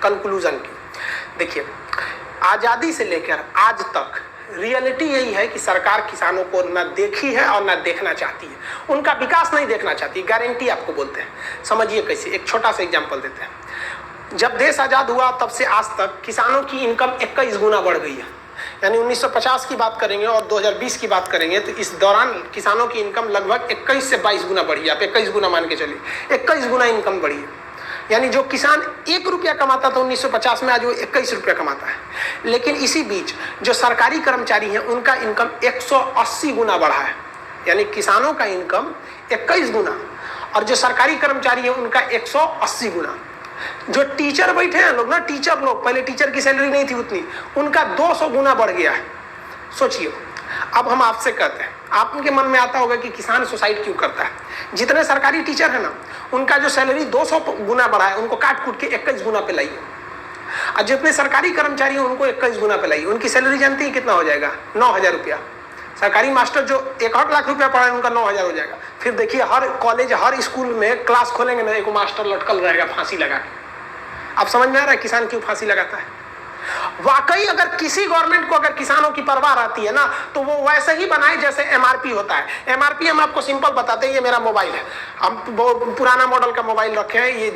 Conclusion की। देखिए, आज़ादी से लेकर आज तक रियलिटी यही है कि सरकार किसानों को ना देखी है और ना देखना चाहती है, उनका विकास नहीं देखना चाहती। गारंटी आपको बोलते हैं, समझिए कैसे। एक छोटा सा एग्जांपल देते हैं। जब देश आज़ाद हुआ तब से आज तक किसानों की इनकम 21 गुना बढ़ गई है। यानी 1950 की बात करेंगे और 2020 की बात करेंगे तो इस दौरान किसानों की इनकम लगभग 21 से 22 गुना बढ़ी है। आप 21 गुना मान के चलिए, 21 गुना इनकम बढ़ी है। यानी जो किसान 1 रुपया कमाता था 1950 में, आज वो 21 रुपया कमाता है। लेकिन इसी बीच जो सरकारी कर्मचारी हैं उनका इनकम 180 गुना बढ़ा है। यानी किसानों का इनकम 21 गुना और जो सरकारी कर्मचारी हैं उनका 180 गुना। जो टीचर बैठे हैं लोग ना, टीचर लोग, पहले टीचर की सैलरी नहीं थी उतनी, उनका 200 गुना बढ़ गया है। सोचिए। अब हम आपसे कहते हैं, आपके मन में आता होगा कि किसान सुसाइड क्यों करता है। जितने सरकारी टीचर है ना, उनका जो सैलरी 200 गुना बढ़ा है, उनको काट कूट के 21 गुना पे लाइए। और जितने सरकारी कर्मचारी हैं उनको 21 गुना पे लाइए। उनकी सैलरी जानती है कितना हो जाएगा? 9,000 रुपया। सरकारी मास्टर जो 1 लाख रुपया पढ़ा है उनका 9,000 हो जाएगा। फिर देखिए, हर कॉलेज हर स्कूल में क्लास खोलेंगे ना, एक मास्टर लटकल रहेगा फांसी लगा के। अब समझ में आ रहा है किसान क्यों फांसी लगाता है? वाकई अगर किसी गवर्नमेंट को अगर किसानों की परवाह रहती है ना, तो वो वैसे ही बनाए जैसे एमआरपी होता है। एमआरपी हम आपको सिंपल बताते हैं। ये मेरा मोबाइल है, हम पुराना मॉडल का मोबाइल रखे हैं, ये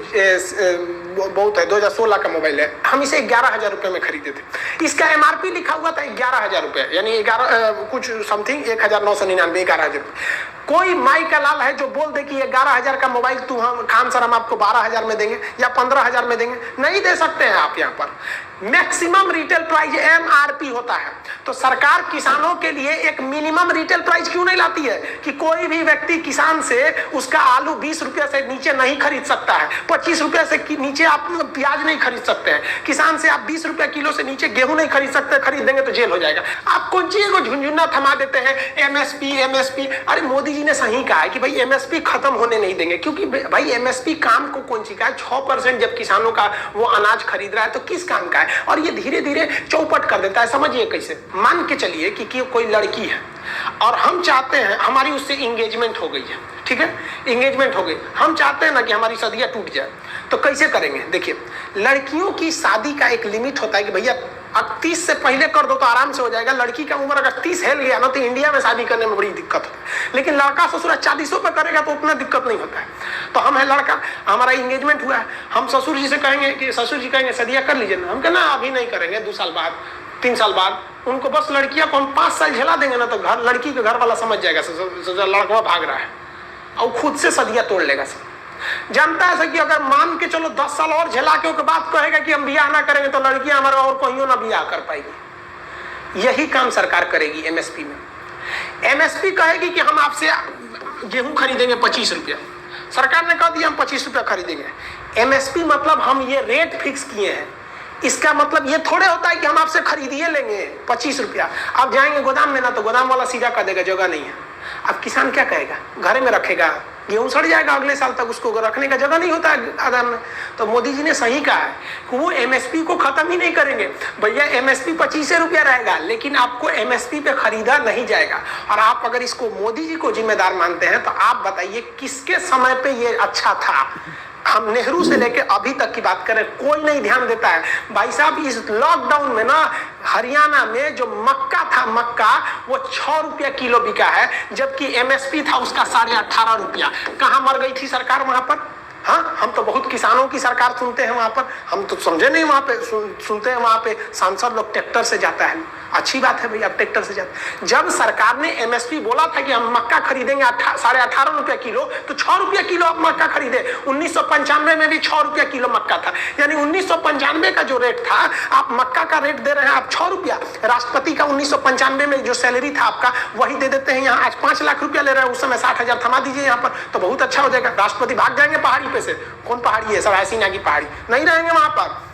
बहुत है, 2016 का मोबाइल है। हम इसे 11,000 रुपए में खरीदे थे। इसका एमआरपी लिखा हुआ था 11,000 रुपए, यानी 11 कुछ समथिंग 1,999, 11,000 रुपए। कोई माई का लाल है जो बोल दे कि ये 11,000 का मोबाइल तू हम खान सर हम आपको 12,000 में देंगे या 15,000 में देंगे? नहीं दे सकते हैं आप। यहाँ पर मैक्सिमम रिटेल प्राइस एमआरपी होता है। तो सरकार किसानों के लिए एक मिनिमम रिटेल प्राइस क्यों नहीं लाती है कि कोई भी व्यक्ति किसान से उसका आलू 20 रुपये से नीचे नहीं खरीद सकता है, 25 रुपये से नीचे आप प्याज नहीं खरीद सकते हैं, किसान से आप 20 रुपये किलो से नीचे गेहूं नहीं खरीद सकते, खरीद देंगे तो जेल हो जाएगा। आप कौन चीज को झुंझुना थमा देते हैं, एमएसपी एमएसपी। अरे मोदी जी ने सही कहा है कि भाई एमएसपी खत्म होने नहीं देंगे, क्योंकि भाई एमएसपी काम को कौन सी का है? 6% जब किसानों का वो अनाज खरीद रहा है तो किस काम का है? और ये धीरे धीरे चौपट कर देता है। समझिए कैसे। मान के चलिए कि कोई लड़की है और हम चाहते हैं, हमारी उससे इंगेजमेंट हो गई है, ठीक है, इंगेजमेंट हो गई, हम चाहते हैं ना कि हमारी शादियां टूट जाए, तो कैसे करेंगे? देखिए, लड़कियों की शादी का एक लिमिट होता है कि भैया अब 30 से पहले कर दो तो आराम से हो जाएगा। लड़की का उम्र अगर 30 हिल गया ना तो इंडिया में शादी करने में बड़ी दिक्कत होती है। लेकिन लड़का ससुर 40 पे करेगा तो उतना दिक्कत नहीं होता है। तो हम है लड़का, हमारा इंगेजमेंट हुआ है, हम ससुर जी से कहेंगे कि ससुर जी कहेंगे शादियां कर लीजिए ना, हम कहना अभी नहीं करेंगे, 2 साल बाद, 3 साल बाद। उनको बस लड़कियां को हम 5 साल झेला देंगे ना तो घर लड़की के घर वाला समझ जाएगा लड़का भाग रहा है और खुद से शादियां तोड़ लेगा। सब जानता है कि अगर मान के चलो 10 साल और झेला के बाद कहेगा कि हम बियाह ना करेंगे तो लड़कियां हमारे और कहीं ना बियाह कर पाएगी। यही काम सरकार करेगी एमएसपी में। एमएसपी कहेगी कि हम आपसे गेहूं खरीदेंगे 25 रुपया, सरकार ने कह दिया हम 25 रुपया खरीदेंगे। एमएसपी मतलब हम ये रेट फिक्स किए हैं। इसका मतलब ये थोड़े होता है कि हम आपसे खरीदिए लेंगे 25 रुपया, आप जाएंगे गोदाम में ना तो गोदाम वाला सीधा कर देगा जगह नहीं है। अब किसान क्या कहेगा? घर में रखेगा, गेहूं सड़ जाएगा अगले साल तक, उसको रखने का जगह नहीं होता है आधार में। तो मोदी जी ने सही कहा है कि वो एमएसपी को खत्म ही नहीं करेंगे। भैया एमएसपी 25 रुपया रहेगा, लेकिन आपको एमएसपी पे खरीदा नहीं जाएगा। और आप अगर इसको मोदी जी को जिम्मेदार मानते हैं तो आप बताइए किसके समय पे ये अच्छा था? हम नेहरू से लेके अभी तक की बात करें, कोई नहीं ध्यान देता है। भाई साहब, इस लॉकडाउन में ना हरियाणा में जो मक्का था, मक्का वो 6 रुपया किलो बिका है, जबकि एमएसपी था उसका 18.5 रुपया। कहाँ मर गई थी सरकार वहां पर? हाँ, हम तो बहुत किसानों की सरकार सुनते हैं वहां पर, हम तो समझे नहीं वहां पे सुनते हैं। वहां पे सांसद लोग ट्रैक्टर से जाता है, अच्छी बात है भैया, ट्रैक्टर से जाता। जब सरकार ने एमएसपी बोला था कि हम मक्का खरीदेंगे 18.5 रुपया किलो, तो 6 रुपया किलो आप मक्का खरीदे। 1995 में भी 6 रुपया किलो मक्का था, यानी 1995 का जो रेट था, आप मक्का का रेट दे रहे हैं आप 6 रुपया। राष्ट्रपति का 1995 में जो सैलरी था आपका, वही दे देते हैं यहाँ। आज 5 लाख रुपया ले रहे हैं, उस समय 60,000 थमा दीजिए यहाँ पर तो बहुत अच्छा हो जाएगा। राष्ट्रपति भाग जाएंगे पहाड़ी पे से। कौन पहाड़ी है? सरायसीना की पहाड़ी, नहीं रहेंगे वहां पर।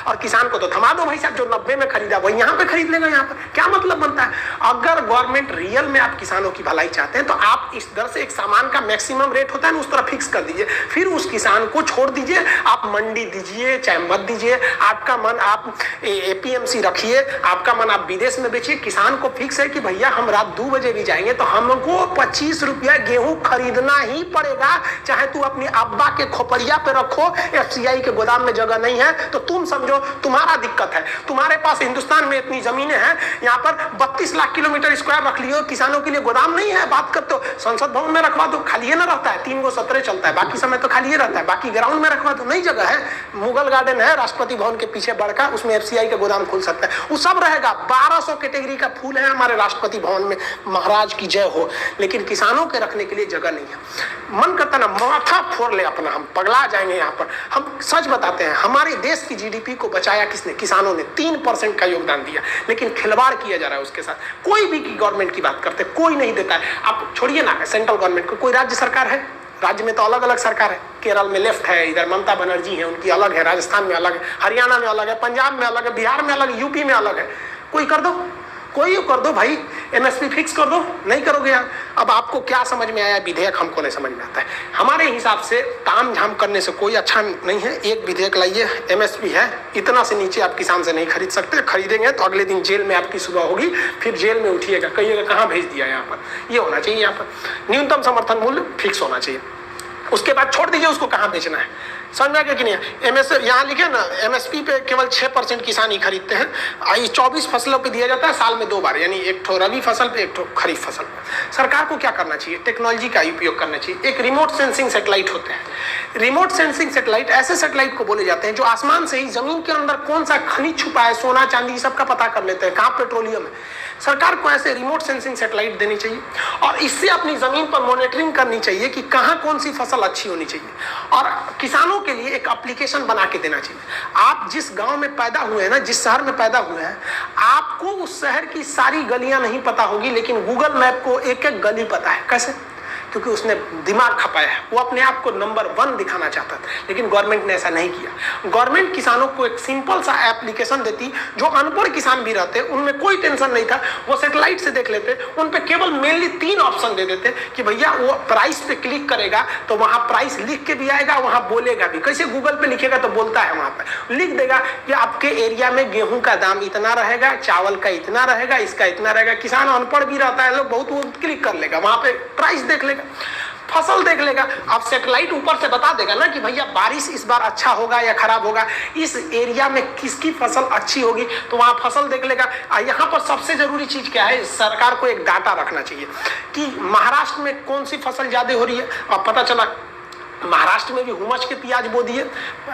और किसान को तो थमा दो भाई साहब, जो 90 में खरीदा वही यहाँ पे खरीद लेगा। यहाँ पर क्या मतलब बनता है? अगर गवर्नमेंट रियल में आप किसानों की भलाई चाहते हैं तो आप इस दर से एक सामान का मैक्सिमम रेट होता है ना, उस तरह फिक्स कर दीजिए, फिर उस किसान को छोड़ दीजिए। आप मंडी दीजिए चाहे मत दीजिए, आपका मन आप एपीएमसी रखिए, आपका मन आप विदेश में बेचिए, किसान को फिक्स है कि भैया हम रात 2 बजे भी जाएंगे तो हमको 25 रुपया गेहूं खरीदना ही पड़ेगा, चाहे तू अपनी अब्बा के खोपड़िया पे रखो, एफसीआई के गोदाम में जगह नहीं है तो तुम समझो तुम्हारा दिक्कत है। तुम्हारे पास हिंदुस्तान में इतनी जमीनें हैं, यहाँ पर 32 लाख किलोमीटर स्क्वायर रख लियो, किसानों के लिए गोदाम नहीं है, बात करते हो संसद भवन में रखवा दो, खाली ना रहता है, 3 गो सत्र चलता है, बाकी समय तो खाली रहता है, बाकी ग्राउंड में रखवा दो, नहीं जगह है। मुगल गार्डन है राष्ट्रपति भवन के पीछे बड़का, उसमें एफसीआई का गोदाम खुल सकता है, वो सब रहेगा। 1200 कैटेगरी का फूल है हमारे राष्ट्रपति भवन में, महाराज की जय हो, लेकिन किसानों के रखने के लिए जगह नहीं है। मन करता ना माथा फोड़ ले अपना, हम पगला जाएंगे यहाँ पर। हम सच बताते हैं, हमारे देश की जीडीपी को बचाया किसने? किसानों ने 3% का योगदान दिया, लेकिन खिलवाड़ किया जा रहा है उसके साथ। कोई भी गवर्नमेंट की बात करते कोई नहीं देता है। आप छोड़िए ना सेंट्रल गवर्नमेंट को, कोई राज्य सरकार है, राज्य में तो अलग अलग सरकार है, केरल में लेफ्ट है, इधर ममता बनर्जी है, उनकी अलग है, राजस्थान में अलग है, हरियाणा में अलग है, पंजाब में अलग है, बिहार में अलग है, यूपी में अलग है। कोई कर दो, कोई कर दो भाई, एमएसपी फिक्स कर दो, नहीं करोगे यार। अब आपको क्या समझ में आया विधेयक, हमको नहीं समझ में आता है। हमारे हिसाब से ताम झाम करने से कोई अच्छा नहीं है। एक विधेयक लाइए, एमएसपी है, इतना से नीचे आप किसान से नहीं खरीद सकते, खरीदेंगे तो अगले दिन जेल में आपकी सुबह होगी, फिर जेल में उठिएगा, कहिएगा कहाँ भेज दिया। यहाँ पर ये होना चाहिए, यहाँ पर न्यूनतम समर्थन मूल्य फिक्स होना चाहिए। उसके बाद छोड़ दीजिए उसको कहाँ बेचना है, समझ में आ गया कि नहीं? एमएस यहाँ लिखे ना, एमएसपी पे केवल 6% किसान ही खरीदते हैं। 24 फसलों पे दिया जाता है साल में 2 बार, यानी एक ठो रबी फसल पे, एक ठो खरीफ फसल पे। सरकार को क्या करना चाहिए? टेक्नोलॉजी का उपयोग करना चाहिए। एक रिमोट सेंसिंग सैटेलाइट होते हैं, रिमोट सेंसिंग सैटेलाइट ऐसे सैटेलाइट को बोले जाते हैं जो आसमान से ही जमीन के अंदर कौन सा खनिज छुपा है, सोना चांदी सबका पता कर लेते हैं, कहाँ पेट्रोलियम है। सरकार को ऐसे रिमोट सेंसिंग सैटेलाइट देनी चाहिए और इससे अपनी जमीन पर मॉनिटरिंग करनी चाहिए कि कहाँ कौन सी फसल अच्छी होनी चाहिए। और किसानों के लिए एक एप्लीकेशन बना के देना चाहिए। आप जिस गांव में पैदा हुए हैं ना, जिस शहर में पैदा हुए हैं, आपको उस शहर की सारी गलियां नहीं पता होगी, लेकिन गूगल मैप को एक एक गली पता है। कैसे? क्योंकि उसने दिमाग खपाया है, वो अपने आप को नंबर 1 दिखाना चाहता था, लेकिन गवर्नमेंट ने ऐसा नहीं किया। गवर्नमेंट किसानों को एक सिंपल सा एप्लीकेशन देती, जो अनपढ़ किसान भी रहते उनमें कोई टेंशन नहीं था, वो सैटेलाइट से देख लेते, उन पे केवल मेनली 3 ऑप्शन दे देते कि भैया वो प्राइस पे क्लिक करेगा तो वहां प्राइस लिख के भी आएगा, वहां बोलेगा भी। कैसे? गूगल पे लिखेगा तो बोलता है, वहां पे लिख देगा कि आपके एरिया में गेहूं का दाम इतना रहेगा, चावल का इतना रहेगा, इसका इतना रहेगा। किसान अनपढ़ भी रहता है, लोग बहुत, वो क्लिक कर लेगा, वहां पे प्राइस देख लेगा, फसल देख लेगा। अब सैटेलाइट ऊपर से बता देगा ना कि भैया बारिश इस बार अच्छा होगा या खराब होगा, इस एरिया में किसकी फसल अच्छी होगी, तो वहां फसल देख लेगा। यहाँ पर सबसे जरूरी चीज क्या है? सरकार को एक डाटा रखना चाहिए कि महाराष्ट्र में कौन सी फसल ज्यादा हो रही है। अब पता चला महाराष्ट्र में भी हुमच के प्याज बो दिए,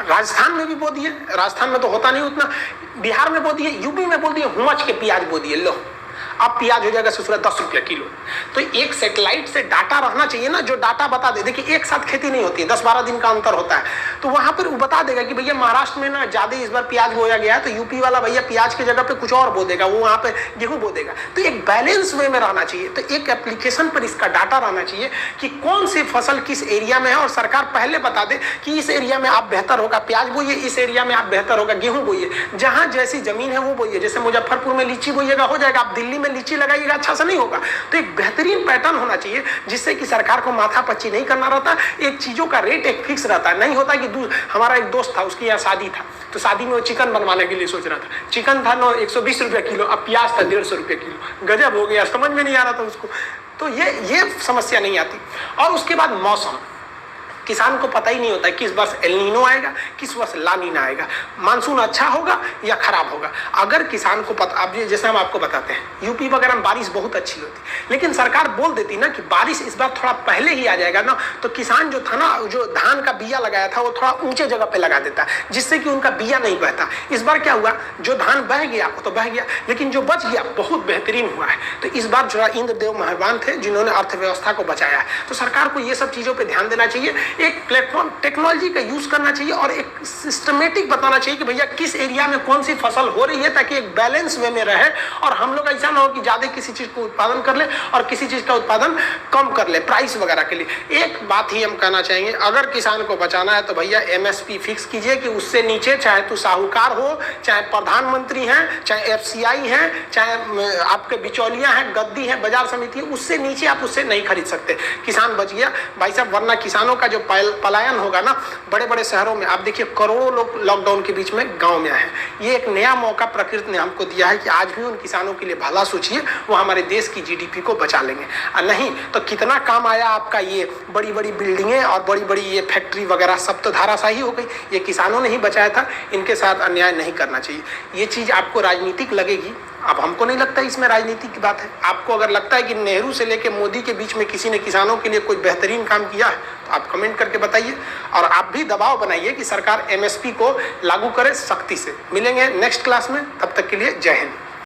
राजस्थान में भी बो दिए, राजस्थान में तो होता नहीं उतना, बिहार में बो दिए, यूपी में बो दिए, हुमच के प्याज बो दिए। लो अब प्याज हो जाएगा ससुरा 10 रुपया किलो। तो एक सैटेलाइट से डाटा रहना चाहिए ना, जो डाटा बता दे। देखिए एक साथ खेती नहीं होती है, 10-12 दिन का अंतर होता है, तो वहां पर वो बता देगा कि भैया महाराष्ट्र में ना ज्यादा इस बार प्याज बोया गया है, तो यूपी वाला भैया प्याज की जगह पे कुछ और बो देगा, वो वहां पे गेहूं बो देगा। तो एक बैलेंस वे में रहना चाहिए। तो एक एप्लीकेशन पर इसका डाटा रहना चाहिए कि कौन सी फसल किस एरिया में है, और सरकार पहले बता दे कि इस एरिया में आप बेहतर होगा प्याज बोइए, इस एरिया में आप बेहतर होगा गेहूं बोइए। जहां जैसी जमीन है वो बोइए। जैसे मुजफ्फरपुर में लीची बोइएगा हो जाएगा, आप दिल्ली में लीची लगाइएगा अच्छा से नहीं होगा। तो एक बेहतरीन पैटर्न होना चाहिए जिससे कि सरकार को माथा पच्ची नहीं करना रहता, एक चीजों का रेट एक फिक्स रहता है। नहीं होता कि हमारा एक दोस्त था, उसकी यहाँ शादी था, तो शादी में वो चिकन बनवाने के लिए सोच रहा था, चिकन था 120 रुपया किलो, अब प्याज था 150 रुपया किलो। गजब हो गया, समझ में नहीं आ रहा था उसको। तो ये समस्या नहीं आती। और उसके बाद मौसम, किसान को पता ही नहीं होता है किस वर्ष एल नीनो आएगा, किस वर्ष ला नीना आएगा, मानसून अच्छा होगा या खराब होगा। अगर किसान को पता, अब जैसे हम आपको बताते हैं यूपी वगैरह में बारिश बहुत अच्छी होती, लेकिन सरकार बोल देती ना कि बारिश इस बार थोड़ा पहले ही आ जाएगा ना, तो किसान जो था ना, जो धान का बिया लगाया था वो थोड़ा ऊंचे जगह पे लगा देता, जिससे कि उनका बिया नहीं बहता। इस बार क्या हुआ, जो धान बह गया वो तो बह गया, लेकिन जो बच गया बहुत बेहतरीन हुआ है। तो इस बार जो इंद्रदेव मेहरबान थे जिन्होंने अर्थव्यवस्था को बचाया है। तो सरकार को ये सब चीजों पर ध्यान देना चाहिए, एक प्लेटफॉर्म टेक्नोलॉजी का यूज करना चाहिए और एक सिस्टमेटिक बताना चाहिए कि भैया किस एरिया में कौन सी फसल हो रही है, ताकि एक बैलेंस वे में रहे और हम लोग ऐसा ना हो कि ज्यादा किसी चीज को उत्पादन कर ले और किसी चीज का उत्पादन कम कर ले प्राइस वगैरह के लिए। एक बात ही हम कहना चाहेंगे, अगर किसान को बचाना है तो भैया एमएसपी फिक्स कीजिए कि उससे नीचे चाहे तो साहूकार हो, चाहे प्रधानमंत्री हैं, चाहे एफसीआई हैं, चाहे आपके बिचौलिया हैं, गद्दी है, बाजार समिति है, उससे नीचे आप उससे नहीं खरीद सकते। किसान बच गया भाई साहब, वरना किसानों का जो पलायन होगा ना बड़े बड़े शहरों में, आप देखिए करोड़ों लोग लॉकडाउन के बीच में गांव में आए। ये एक नया मौका प्रकृति ने हमको दिया है कि आज भी उन किसानों के लिए भला सोचिए, वो हमारे देश की जीडीपी को बचा लेंगे। और नहीं तो कितना काम आया आपका ये बड़ी बड़ी बिल्डिंगें और बड़ी बड़ी ये फैक्ट्री वगैरह, सब तो धाराशाही हो गई। ये किसानों ने ही बचाया था, इनके साथ अन्याय नहीं करना चाहिए। ये चीज़ आपको राजनीतिक लगेगी, अब हमको नहीं लगता इसमें राजनीति की बात है। आपको अगर लगता है कि नेहरू से लेकर मोदी के बीच में किसी ने किसानों के लिए कोई बेहतरीन काम किया है तो आप कमेंट करके बताइए, और आप भी दबाव बनाइए कि सरकार एमएसपी को लागू करे सख्ती से। मिलेंगे नेक्स्ट क्लास में, तब तक के लिए जय हिंद।